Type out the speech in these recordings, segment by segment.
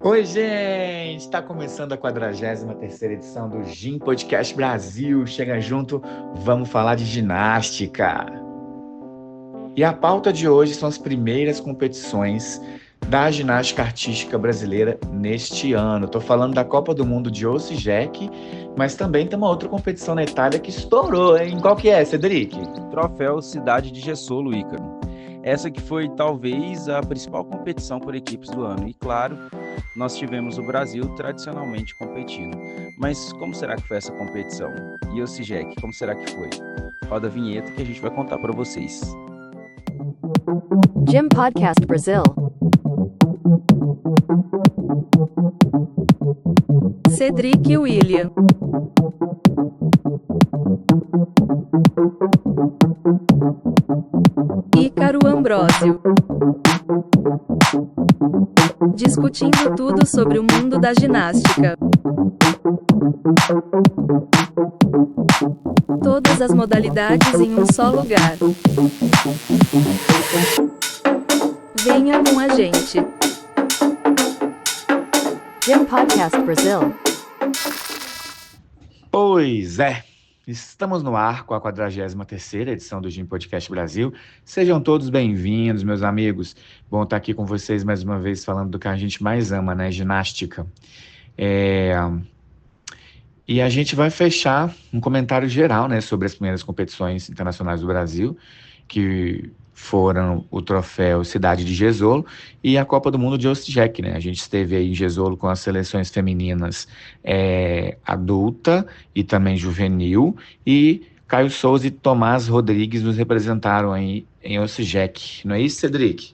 Oi, gente! Está começando a 43ª edição do Gym Podcast Brasil. Chega junto, vamos falar de ginástica. E a pauta de hoje são as primeiras competições da ginástica artística brasileira neste ano. Estou falando da Copa do Mundo de Osijek, mas também tem uma outra competição na Itália que estourou, hein? Qual que é, Cedric? Troféu Cidade de Gessolo, Ícaro. Essa que foi talvez a principal competição por equipes do ano. E claro, nós tivemos o Brasil tradicionalmente competindo. Mas como será que foi essa competição? E o Osijek, como será que foi? Roda a vinheta que a gente vai contar para vocês. Gym Podcast Brasil. Cedric e William. Ícaro Ambrósio. Discutindo tudo sobre o mundo da ginástica. Todas as modalidades em um só lugar. Venha com a gente. Gym Podcast Brasil. Pois é, estamos no ar com a 43ª edição do Gym Podcast Brasil. Sejam todos bem-vindos, meus amigos. Bom estar aqui com vocês mais uma vez falando do que a gente mais ama, né? Ginástica. E a gente vai fechar um comentário geral, né, sobre as primeiras competições internacionais do Brasil, que foram o troféu Cidade de Gessolo e a Copa do Mundo de Osijek, né? A gente esteve aí em Gessolo com as seleções femininas adulta e também juvenil, e Caio Souza e Tomás Rodrigues nos representaram aí em Osijek. Não é isso, Cedric?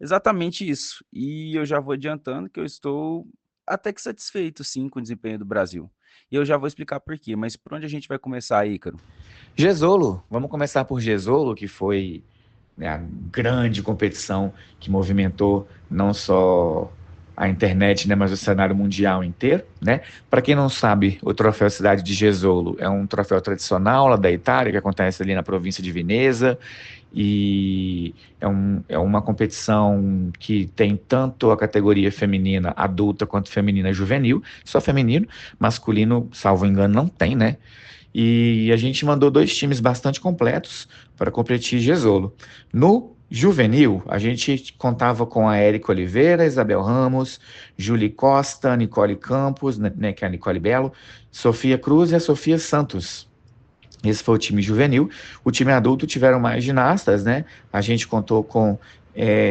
Exatamente isso. E eu já vou adiantando que eu estou até que satisfeito, sim, com o desempenho do Brasil. E eu já vou explicar por quê. Mas por onde a gente vai começar, Ícaro? Gessolo, vamos começar por Gessolo, que foi, né, a grande competição que movimentou não só a internet, né, mas o cenário mundial inteiro, né? Para quem não sabe, o Troféu Cidade de Gessolo é um troféu tradicional lá da Itália, que acontece ali na província de Veneza, e é uma competição que tem tanto a categoria feminina adulta quanto feminina juvenil, só feminino, masculino, salvo engano, não tem, né? E a gente mandou dois times bastante completos para competir Gessolo. No juvenil, a gente contava com a Érica Oliveira, Isabel Ramos, Julie Costa, Nicole Campos, né, que é a Nicole Belo, Sofia Cruz e a Sofia Santos. Esse foi o time juvenil. O time adulto tiveram mais ginastas, né? A gente contou com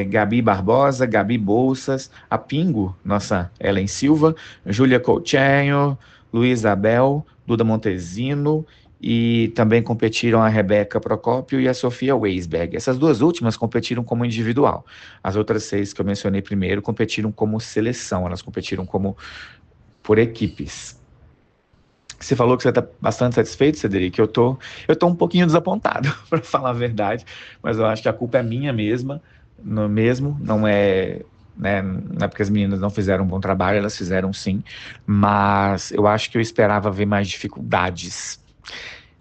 Gabi Barbosa, Gabi Bolsas, a Pingo, nossa Ellen Silva, Júlia Coutinho, Luísa Abel, Duda Montesino, e também competiram a Rebeca Procópio e a Sofia Weisberg. Essas duas últimas competiram como individual. As outras seis que eu mencionei primeiro competiram como seleção, elas competiram como por equipes. Você falou que você está bastante satisfeito, Cedric. Eu tô um pouquinho desapontado, para falar a verdade, mas eu acho que a culpa é minha mesma, não é, né, não é porque as meninas não fizeram um bom trabalho, elas fizeram sim, mas eu acho que eu esperava ver mais dificuldades.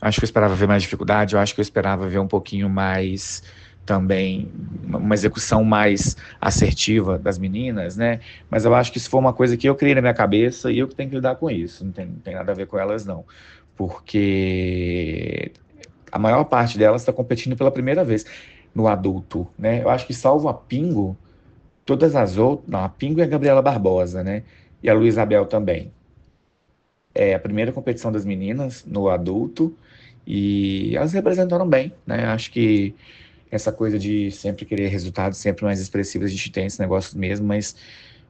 Acho que eu esperava ver mais dificuldade, eu acho que eu esperava ver um pouquinho mais também, uma execução mais assertiva das meninas, né? Mas eu acho que isso foi uma coisa que eu criei na minha cabeça e eu que tenho que lidar com isso, não tem nada a ver com elas, não. Porque a maior parte delas está competindo pela primeira vez no adulto, né? Eu acho que salvo a Pingo, todas as outras. Não, a Pingo e a Gabriela Barbosa, né? E a Luísa Abel também. É a primeira competição das meninas no adulto e elas representaram bem, né? Acho que essa coisa de sempre querer resultados sempre mais expressivos, a gente tem esse negócio mesmo, mas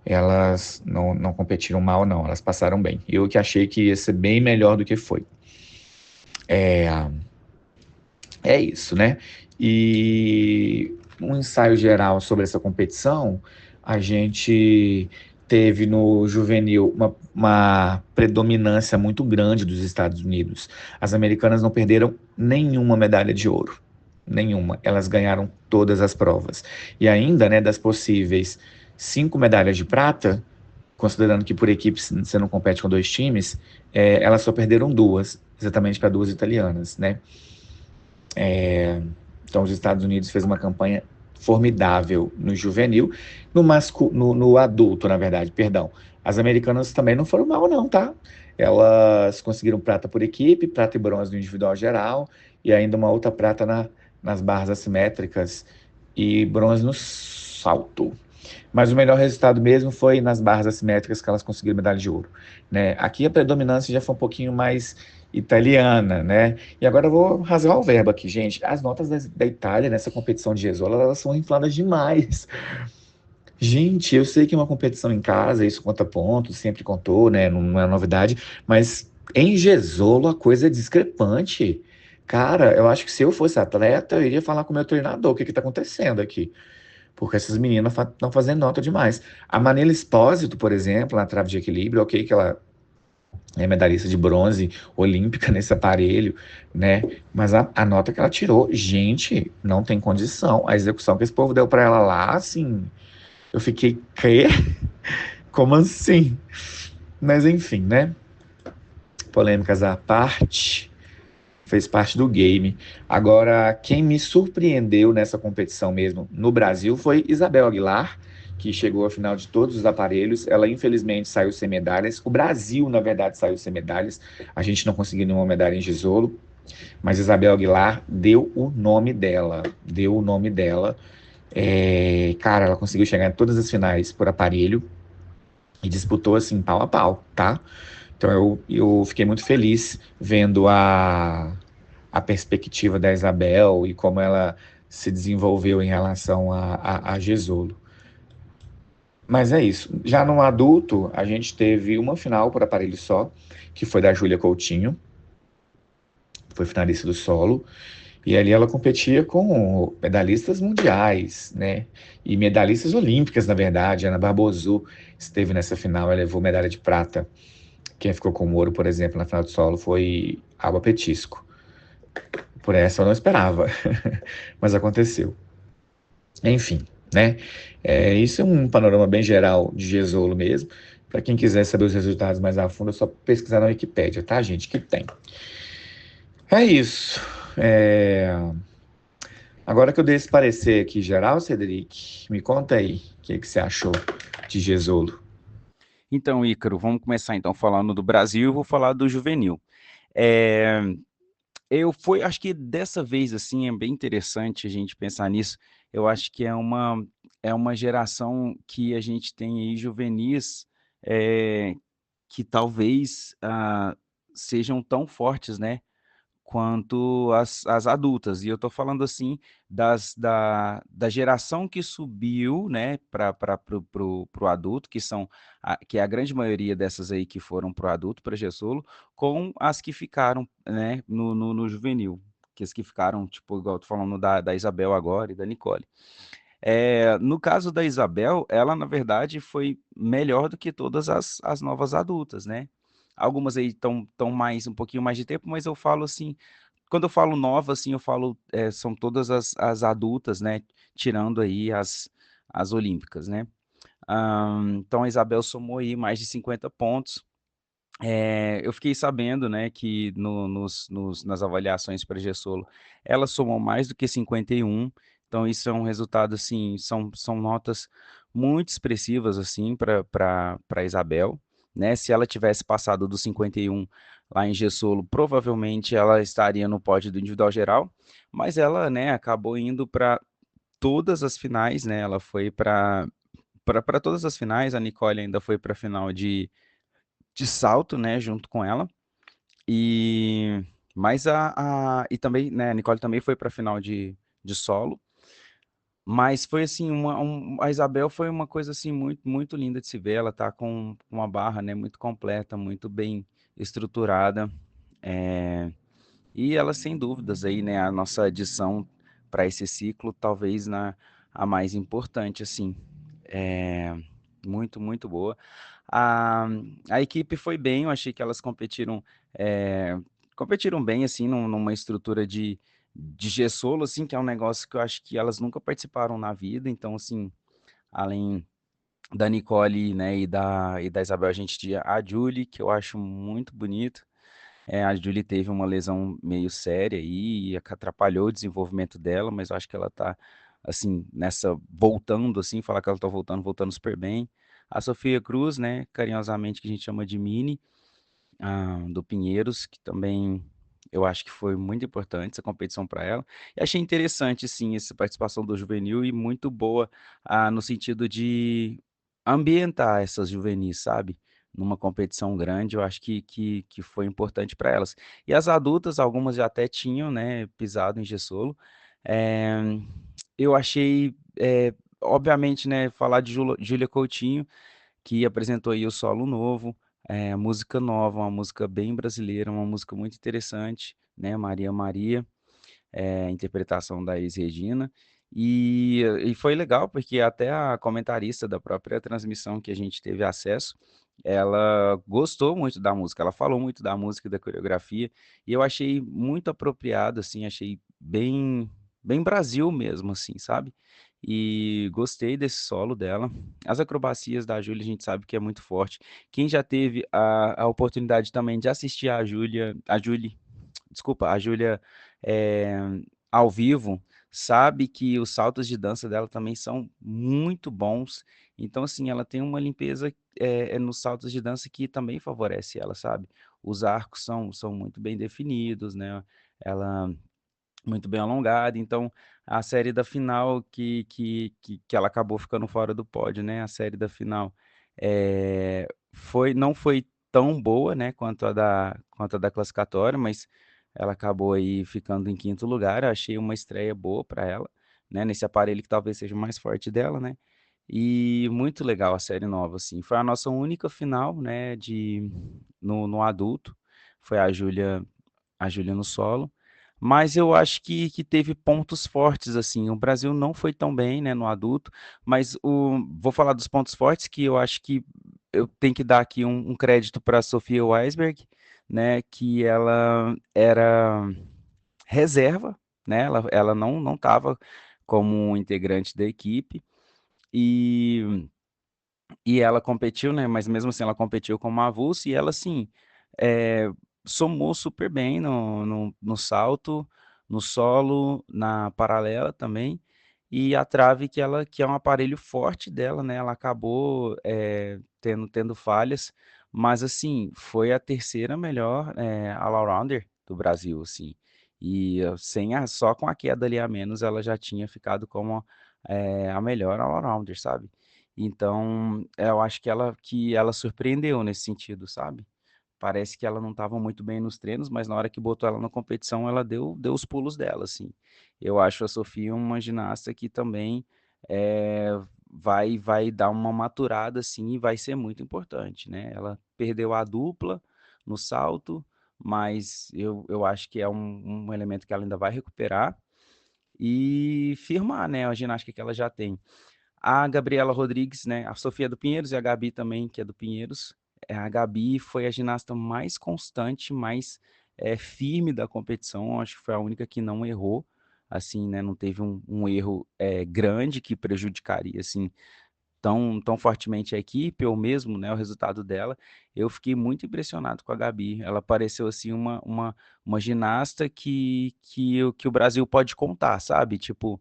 elas não competiram mal, não, elas passaram bem. Eu que achei que ia ser bem melhor do que foi. É isso, né? E um ensaio geral sobre essa competição, a gente teve no juvenil uma predominância muito grande dos Estados Unidos. As americanas não perderam nenhuma medalha de ouro. Nenhuma. Elas ganharam todas as provas. E ainda, né, das possíveis 5 medalhas de prata, considerando que por equipe você não compete com dois times, elas só perderam duas, exatamente para duas italianas, né? Então, os Estados Unidos fez uma campanha formidável no juvenil, no adulto, na verdade, perdão. As americanas também não foram mal, não, tá? Elas conseguiram prata por equipe, prata e bronze no individual geral, e ainda uma outra prata nas barras assimétricas e bronze no salto. Mas o melhor resultado mesmo foi nas barras assimétricas que elas conseguiram medalha de ouro, né? Aqui a predominância já foi um pouquinho mais italiana, né? E agora eu vou rasgar o verbo aqui, gente. As notas da Itália nessa competição de Gesola, elas são infladas demais. Gente, eu sei que é uma competição em casa, isso conta pontos, sempre contou, né? Não é novidade, mas em Gesolo a coisa é discrepante. Cara, eu acho que se eu fosse atleta, eu iria falar com o meu treinador o que está acontecendo aqui. Porque essas meninas estão fazendo nota demais. A Manila Espósito, por exemplo, na trave de equilíbrio, ok, que ela é medalhista de bronze olímpica nesse aparelho, né? Mas a nota que ela tirou, gente, não tem condição. A execução que esse povo deu para ela lá, assim, eu fiquei, quê? Como assim? Mas enfim, né? Polêmicas à parte, fez parte do game. Agora, quem me surpreendeu nessa competição mesmo no Brasil foi Isabel Aguilar, que chegou à final de todos os aparelhos. Ela, infelizmente, saiu sem medalhas. O Brasil, na verdade, saiu sem medalhas. A gente não conseguiu nenhuma medalha em Gisolo, mas Isabel Aguilar deu o nome dela. Deu o nome dela. Cara, ela conseguiu chegar em todas as finais por aparelho e disputou assim, pau a pau, tá? Então eu fiquei muito feliz vendo a perspectiva da Isabel e como ela se desenvolveu em relação a Gesolo. Mas é isso. Já no adulto, a gente teve uma final por aparelho só, que foi da Júlia Coutinho, foi finalista do solo, e ali ela competia com medalhistas mundiais, né? E medalhistas olímpicas, na verdade. Ana Barbosu esteve nessa final, ela levou medalha de prata. Quem ficou com o ouro, por exemplo, na final do solo foi Alba Petisco. Por essa eu não esperava, mas aconteceu. Enfim, né? Isso é um panorama bem geral de Gesolo mesmo. Para quem quiser saber os resultados mais a fundo, é só pesquisar na Wikipédia, tá, gente? Que tem. É isso. É, Agora que eu dei esse parecer aqui geral, Cedric, me conta aí o que você achou de Gesolo. Então, Ícaro, vamos começar então falando do Brasil, eu vou falar do juvenil. É, acho que dessa vez, assim, é bem interessante a gente pensar nisso. Eu acho que é uma geração que a gente tem aí juvenis, que talvez sejam tão fortes, né, quanto as adultas. E eu estou falando assim da geração que subiu, né, para o adulto, que é a grande maioria dessas aí que foram para o adulto, para Gessolo, com as que ficaram, né, no juvenil. Que as que ficaram, tipo, igual eu tô falando da Isabel agora e da Nicole. No caso da Isabel, ela na verdade foi melhor do que todas as novas adultas, né? Algumas aí estão mais um pouquinho mais de tempo, mas eu falo assim, quando eu falo nova, assim, eu falo, são todas as adultas, né? Tirando aí as olímpicas, né? Então a Isabel somou aí mais de 50 pontos. Eu fiquei sabendo, né, que nas avaliações para Gessolo, ela somou mais do que 51, então isso é um resultado, assim, são notas muito expressivas, assim, para Isabel, né, se ela tivesse passado do 51 lá em Gessolo, provavelmente ela estaria no pódio do individual geral, mas ela, né, acabou indo para todas as finais, né, ela foi para todas as finais, a Nicole ainda foi para a final de salto, né, junto com ela. E mas e também, né, a Nicole também foi para a final de solo, mas foi assim a Isabel foi uma coisa assim muito muito linda de se ver. Ela tá com uma barra, né, muito completa, muito bem estruturada. É, e ela sem dúvidas aí, né, a nossa adição para esse ciclo, talvez a mais importante assim. É, muito muito boa. A, a equipe foi bem, eu achei que elas competiram bem, assim, numa estrutura de G-Solo, assim, que é um negócio que eu acho que elas nunca participaram na vida, então, assim, além da Nicole, né, e da Isabel, a gente tinha a Julie, que eu acho muito bonito. A Julie teve uma lesão meio séria aí, e que atrapalhou o desenvolvimento dela, mas eu acho que ela tá assim, nessa voltando, assim, falar que ela tá voltando super bem. A Sofia Cruz, né, carinhosamente que a gente chama de Mini, do Pinheiros, que também eu acho que foi muito importante essa competição para ela. E achei interessante, sim, essa participação do juvenil e muito boa, no sentido de ambientar essas juvenis, sabe? Numa competição grande, eu acho que foi importante para elas. E as adultas, algumas já até tinham, né, pisado em Gessolo. Eh, eu achei, obviamente, né, falar de Júlia Coutinho, que apresentou aí o solo novo, música nova, uma música bem brasileira, uma música muito interessante, né, Maria Maria, interpretação da Elis Regina. E foi legal, porque até a comentarista da própria transmissão que a gente teve acesso, ela gostou muito da música, ela falou muito da música e da coreografia, e eu achei muito apropriado, assim, achei bem Brasil mesmo, assim, sabe? E gostei desse solo dela. As acrobacias da Júlia a gente sabe que é muito forte. Quem já teve a oportunidade também de assistir a Júlia, eh, ao vivo, sabe que os saltos de dança dela também são muito bons. Então, assim, ela tem uma limpeza, nos saltos de dança que também favorece ela, sabe? Os arcos são muito bem definidos, né? Ela muito bem alongada, então a série da final que ela acabou ficando fora do pódio, né, a série da final, não foi tão boa, né, quanto a da classificatória, mas ela acabou aí ficando em quinto lugar, eu achei uma estreia boa para ela, né, nesse aparelho que talvez seja o mais forte dela, né, e muito legal a série nova, assim, foi a nossa única final, né, no adulto, foi a Júlia no solo, mas eu acho que teve pontos fortes, assim, o Brasil não foi tão bem, né, no adulto, mas vou falar dos pontos fortes que eu acho que eu tenho que dar aqui um crédito para a Sofia Weisberg, né, que ela era reserva, né, ela não estava como um integrante da equipe, e ela competiu, né, mas mesmo assim ela competiu como avulsa e ela, assim, eh, somou super bem no salto, no solo, na paralela também, e a trave que é um aparelho forte dela, né, ela acabou, tendo falhas, mas, assim, foi a terceira melhor, all-arounder do Brasil, assim, e só com a queda ali a menos ela já tinha ficado como, a melhor all-arounder, sabe. Então, eu acho que ela surpreendeu nesse sentido, sabe. Parece que ela não estava muito bem nos treinos, mas na hora que botou ela na competição, ela deu os pulos dela, assim. Eu acho a Sofia uma ginasta que também, vai dar uma maturada, assim, e vai ser muito importante, né. Ela perdeu a dupla no salto, mas eu acho que é um elemento que ela ainda vai recuperar e firmar, né, a ginástica que ela já tem. A Gabriela Rodrigues, né, a Sofia é do Pinheiros e a Gabi também, que é do Pinheiros. A Gabi foi a ginasta mais constante, mais, firme da competição, acho que foi a única que não errou, assim, né, não teve um erro, grande que prejudicaria, assim, tão fortemente a equipe ou mesmo, né, o resultado dela. Eu fiquei muito impressionado com a Gabi, ela pareceu, assim, uma ginasta que o Brasil pode contar, sabe, tipo,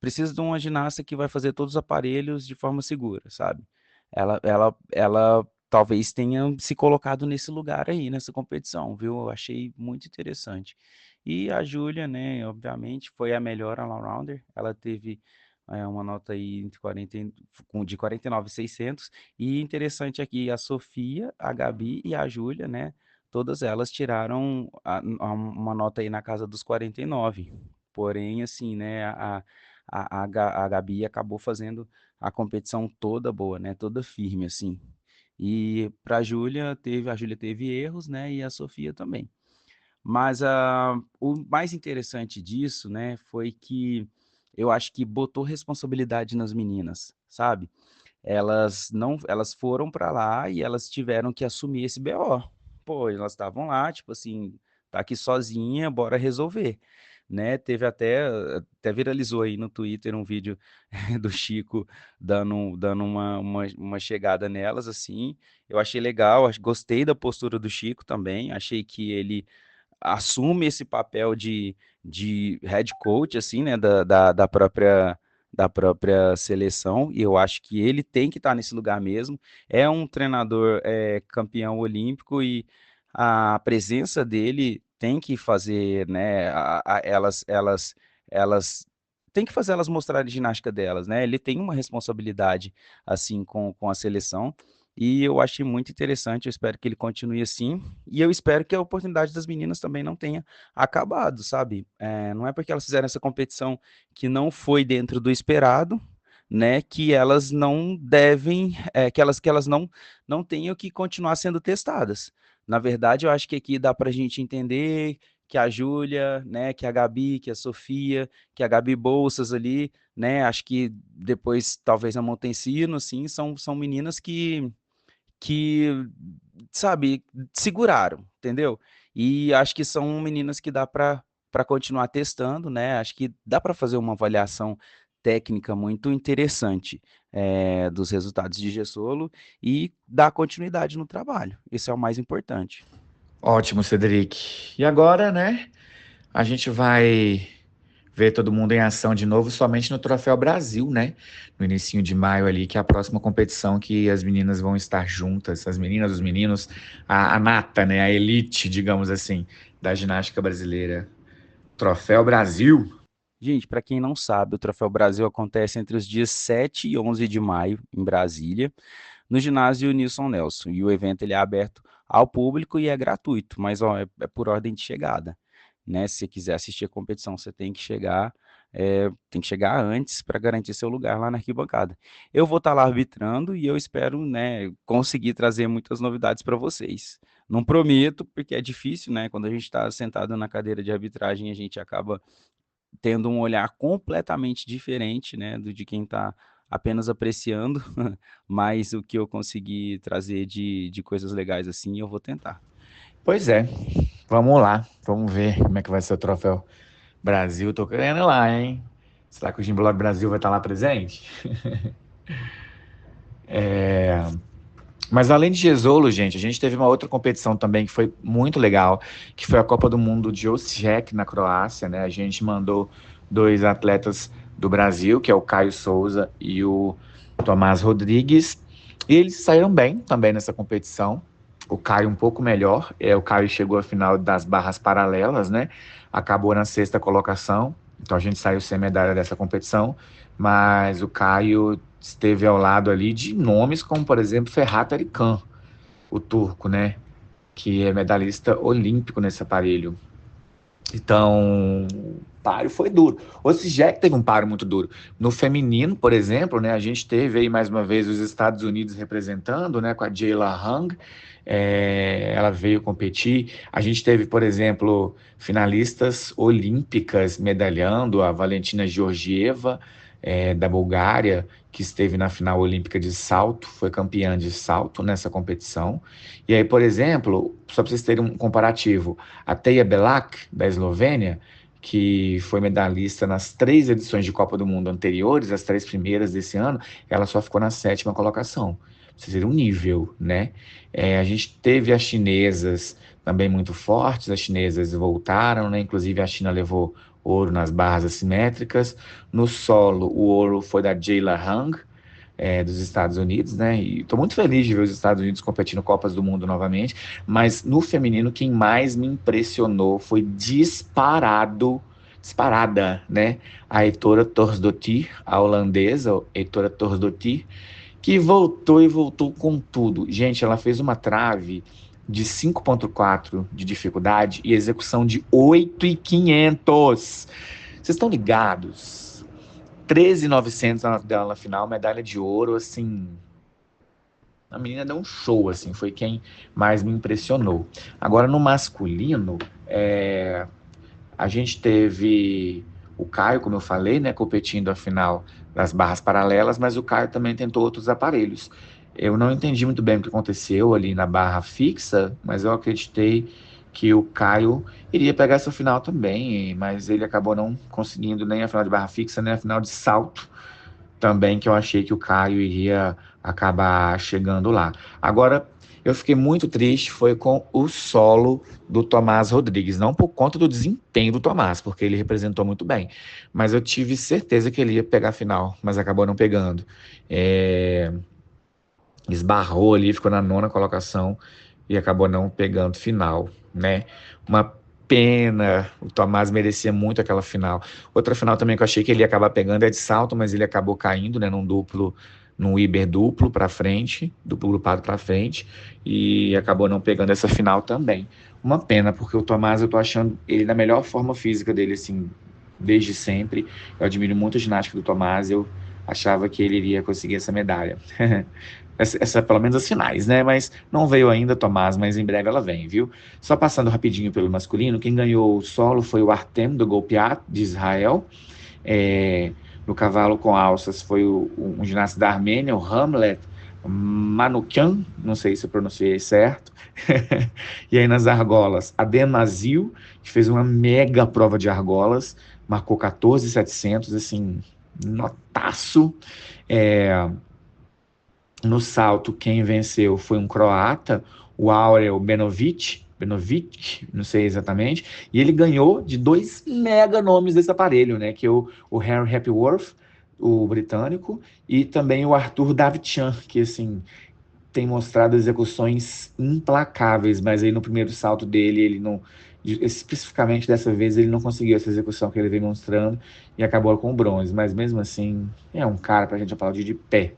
precisa de uma ginasta que vai fazer todos os aparelhos de forma segura, sabe. Ela talvez tenha se colocado nesse lugar aí, nessa competição, viu. Eu achei muito interessante. E a Júlia, né, obviamente foi a melhor all-rounder, ela teve, uma nota aí entre 40 e com de 49.600, e interessante aqui a Sofia, a Gabi e a Júlia, né, todas elas tiraram uma nota aí na casa dos 49. Porém, assim, né, a Gabi acabou fazendo a competição toda boa, né, toda firme, assim. E para a Júlia teve erros, né, e a Sofia também. Mas, o mais interessante disso, né, foi que eu acho que botou responsabilidade nas meninas, sabe. Elas foram para lá e elas tiveram que assumir esse BO. Pô, elas estavam lá, tipo assim: "Tá aqui sozinha, bora resolver", né. Teve até viralizou aí no Twitter um vídeo do Chico dando uma chegada nelas, assim. Eu achei legal, gostei da postura do Chico também, achei que ele assume esse papel de head coach, assim, né, da própria seleção, e eu acho que ele tem que estar nesse lugar mesmo. É um treinador campeão olímpico e a presença dele tem que fazer, né, elas tem que fazer elas mostrarem a ginástica delas, né? Ele tem uma responsabilidade assim com a seleção. E eu achei muito interessante, eu espero que ele continue assim, e eu espero que a oportunidade das meninas também não tenha acabado, sabe? Não é porque elas fizeram essa competição que não foi dentro do esperado, né, que elas não devem, que elas não tenham que continuar sendo testadas. Na verdade, eu acho que aqui dá para a gente entender que a Júlia, né, que a Gabi, que a Sofia, que a Gabi Bolsas ali, né, acho que depois talvez a Montensino, assim, são meninas que, sabe, seguraram, entendeu? E acho que são meninas que dá para continuar testando, né? Acho que dá para fazer uma avaliação técnica muito interessante dos resultados de Gessolo e dar continuidade no trabalho. Isso é o mais importante. Ótimo, Cedric. E agora, né? A gente vai ver todo mundo em ação de novo somente no Troféu Brasil, né? No inicinho de maio ali, que é a próxima competição que as meninas vão estar juntas, as meninas, os meninos, a nata, né? A elite, digamos assim, da ginástica brasileira. Troféu Brasil. Gente, para quem não sabe, o Troféu Brasil acontece entre os dias 7 e 11 de maio, em Brasília, no ginásio Nilson Nelson. E o evento ele é aberto ao público e é gratuito, mas ó, é por ordem de chegada, né? Se você quiser assistir a competição, você tem que chegar antes para garantir seu lugar lá na arquibancada. Eu vou estar lá arbitrando e eu espero, né, conseguir trazer muitas novidades para vocês. Não prometo, porque é difícil, né? Quando a gente está sentado na cadeira de arbitragem, a gente acaba tendo um olhar completamente diferente, né, do de quem está apenas apreciando, mas o que eu consegui trazer de coisas legais assim, eu vou tentar. Pois é, vamos lá, vamos ver como é que vai ser o Troféu Brasil. Tô querendo ir lá, hein? Será que o Gimblog Brasil vai estar lá presente? Mas além de Jesolo, gente, a gente teve uma outra competição também que foi muito legal, que foi a Copa do Mundo de Osijek, na Croácia, né? A gente mandou dois atletas do Brasil, que é o Caio Souza e o Tomás Rodrigues, e eles saíram bem também nessa competição. O Caio um pouco melhor, o Caio chegou à final das barras paralelas, né? Acabou na sexta colocação, então a gente saiu sem medalha dessa competição, mas o Caio esteve ao lado ali de nomes como, por exemplo, Ferhat Arikan, o turco, né? Que é medalhista olímpico nesse aparelho. Então, o páreo foi duro. O Jack teve um páreo muito duro. No feminino, por exemplo, né, a gente teve aí mais uma vez os Estados Unidos representando, né, com a Jayla Hung. Ela veio competir. A gente teve, por exemplo, finalistas olímpicas medalhando, a Valentina Georgieva, da Bulgária, que esteve na final olímpica de salto, foi campeã de salto nessa competição. E aí, por exemplo, só para vocês terem um comparativo, a Teja Belak, da Eslovênia, que foi medalhista nas 3 edições de Copa do Mundo anteriores, as 3 primeiras desse ano, ela só ficou na 7ª colocação. Pra vocês verem um nível, né? A gente teve as chinesas também muito fortes, as chinesas voltaram, né? Inclusive a China levou ouro nas barras assimétricas. No solo, o ouro foi da Jayla Hung, dos Estados Unidos, né? E estou muito feliz de ver os Estados Unidos competindo Copas do Mundo novamente. Mas no feminino, quem mais me impressionou foi disparada, né? A Heitora Thorsdottir, a holandesa, Heitora Thorsdottir, que voltou e voltou com tudo. Gente, ela fez uma trave de 5,4 de dificuldade e execução de 8,500. Vocês estão ligados? 13.900 dela na final, medalha de ouro, assim. A menina deu um show, assim, foi quem mais me impressionou. Agora, no masculino, a gente teve o Caio, como eu falei, né, competindo a final das barras paralelas, mas o Caio também tentou outros aparelhos. Eu não entendi muito bem o que aconteceu ali na barra fixa, mas eu acreditei que o Caio iria pegar essa final também, mas ele acabou não conseguindo nem a final de barra fixa, nem a final de salto. também que eu achei que o Caio iria acabar chegando lá. Agora, eu fiquei muito triste foi com o solo do Tomás Rodrigues, não por conta do desempenho do Tomás, porque ele representou muito bem, mas eu tive certeza que ele ia pegar a final, mas acabou não pegando. É, esbarrou ali, ficou na nona colocação e acabou não pegando final, né? Uma pena, o Tomás merecia muito aquela final. Outra final também que eu achei que ele ia acabar pegando é de salto, mas ele acabou caindo, né, num Iber duplo para frente, duplo grupado para frente, e acabou não pegando essa final também. Uma pena, porque o Tomás eu tô achando ele na melhor forma física dele, assim, desde sempre. Eu admiro muito a ginástica do Tomás, eu achava que ele iria conseguir essa medalha. Pelo menos as finais, né? Mas não veio ainda, Tomás, mas em breve ela vem, viu? Só passando rapidinho pelo masculino, quem ganhou o solo foi o Artem do Golpiat, de Israel. É, no cavalo com alças foi um ginasta da Armênia, o Hamlet Manukyan, não sei se eu pronunciei certo. E aí nas argolas, Adem Nazil, que fez uma mega prova de argolas, marcou 14.700, assim, notaço. É, no salto, quem venceu foi um croata, o Aurel Benovic, não sei exatamente, e ele ganhou de dois mega nomes desse aparelho, né? Que é o Harry Hepworth, o britânico, e também o Arthur Davtyan, que assim tem mostrado execuções implacáveis, mas aí no primeiro salto dele, ele não, especificamente dessa vez, ele não conseguiu essa execução que ele vem mostrando e acabou com o bronze, mas mesmo assim, é um cara pra gente aplaudir de pé.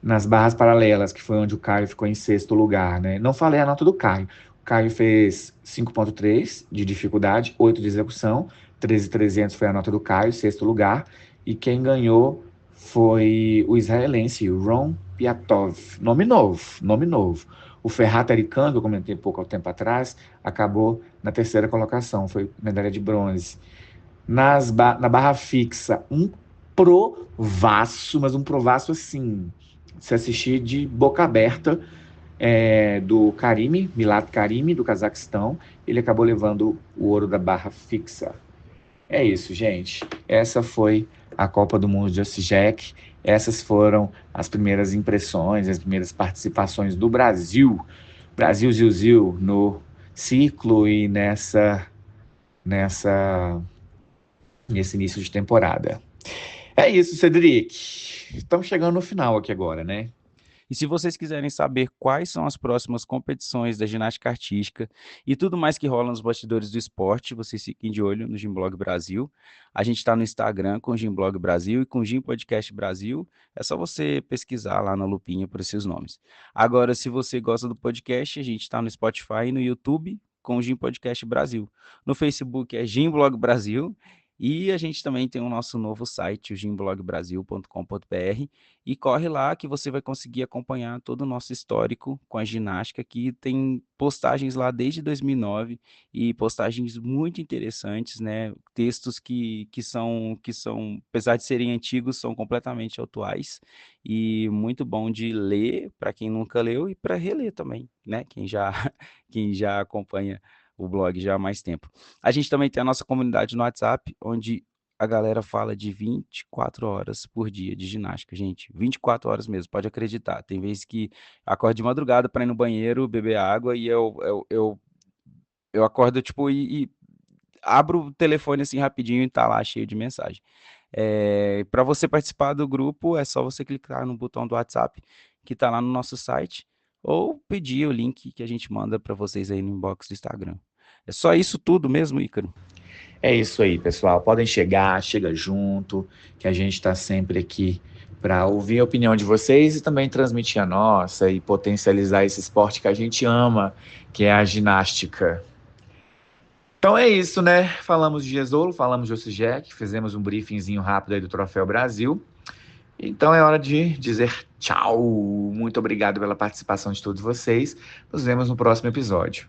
Nas barras paralelas, que foi onde o Caio ficou em sexto lugar, né? Não falei a nota do Caio. O Caio fez 5.3 de dificuldade, 8 de execução, 13.300 foi a nota do Caio, sexto lugar. E quem ganhou foi o israelense, o Ron Piatov. Nome novo, nome novo. O Ferhat Arikan, que eu comentei pouco tempo atrás, acabou na terceira colocação, foi medalha de bronze. Na barra fixa, um provaço, mas um provaço assim, se assistir de boca aberta, do Karimi, Milad Karimi, do Cazaquistão. Ele acabou levando o ouro da barra fixa. É isso, gente. Essa foi a Copa do Mundo de Jack. Essas foram as primeiras impressões, as primeiras participações do Brasil. Brasil Zil no ciclo e nesse início de temporada. É isso, Cedric. Estamos chegando no final aqui agora, né? E se vocês quiserem saber quais são as próximas competições da ginástica artística e tudo mais que rola nos bastidores do esporte, vocês fiquem de olho no Gymblog Brasil. A gente está no Instagram com o Gymblog Brasil e com o Gym Podcast Brasil. É só você pesquisar lá na lupinha por esses nomes. Agora, se você gosta do podcast, a gente está no Spotify e no YouTube com o Gym Podcast Brasil. No Facebook é Gymblog Brasil. E a gente também tem o nosso novo site, o gymblogbrasil.com.br, e corre lá que você vai conseguir acompanhar todo o nosso histórico com a ginástica, que tem postagens lá desde 2009 e postagens muito interessantes, né? Textos que são, apesar de serem antigos, são completamente atuais e muito bom de ler para quem nunca leu e para reler também, né? Quem já acompanha o blog já há mais tempo. A gente também tem a nossa comunidade no WhatsApp, onde a galera fala de 24 horas por dia de ginástica, gente. 24 horas mesmo, pode acreditar. Tem vezes que acordo de madrugada para ir no banheiro, beber água, e eu acordo, tipo, e abro o telefone assim rapidinho e tá lá cheio de mensagem. Para você participar do grupo, é só você clicar no botão do WhatsApp, que tá lá no nosso site, ou pedir o link que a gente manda para vocês aí no inbox do Instagram. É só isso tudo mesmo, Ícaro? É isso aí, pessoal. Podem chegar, chega junto, que a gente está sempre aqui para ouvir a opinião de vocês e também transmitir a nossa e potencializar esse esporte que a gente ama, que é a ginástica. Então é isso, né? Falamos de Jesolo, falamos de Osijek, fizemos um briefingzinho rápido aí do Troféu Brasil. Então é hora de dizer tchau. Muito obrigado pela participação de todos vocês. Nos vemos no próximo episódio.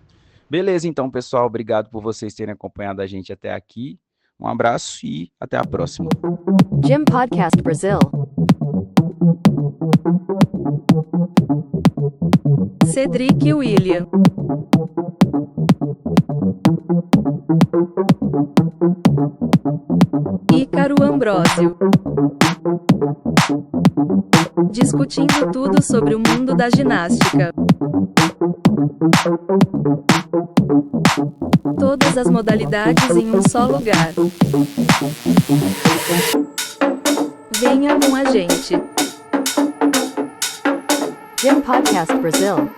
Beleza, então, pessoal. Obrigado por vocês terem acompanhado a gente até aqui. Um abraço e até a próxima. Gym Podcast Brasil. Cedric e William. Ícaro Ambrósio. Discutindo tudo sobre o mundo da ginástica. Todas as modalidades em um só lugar. Venha com a gente. Gym Podcast Brasil.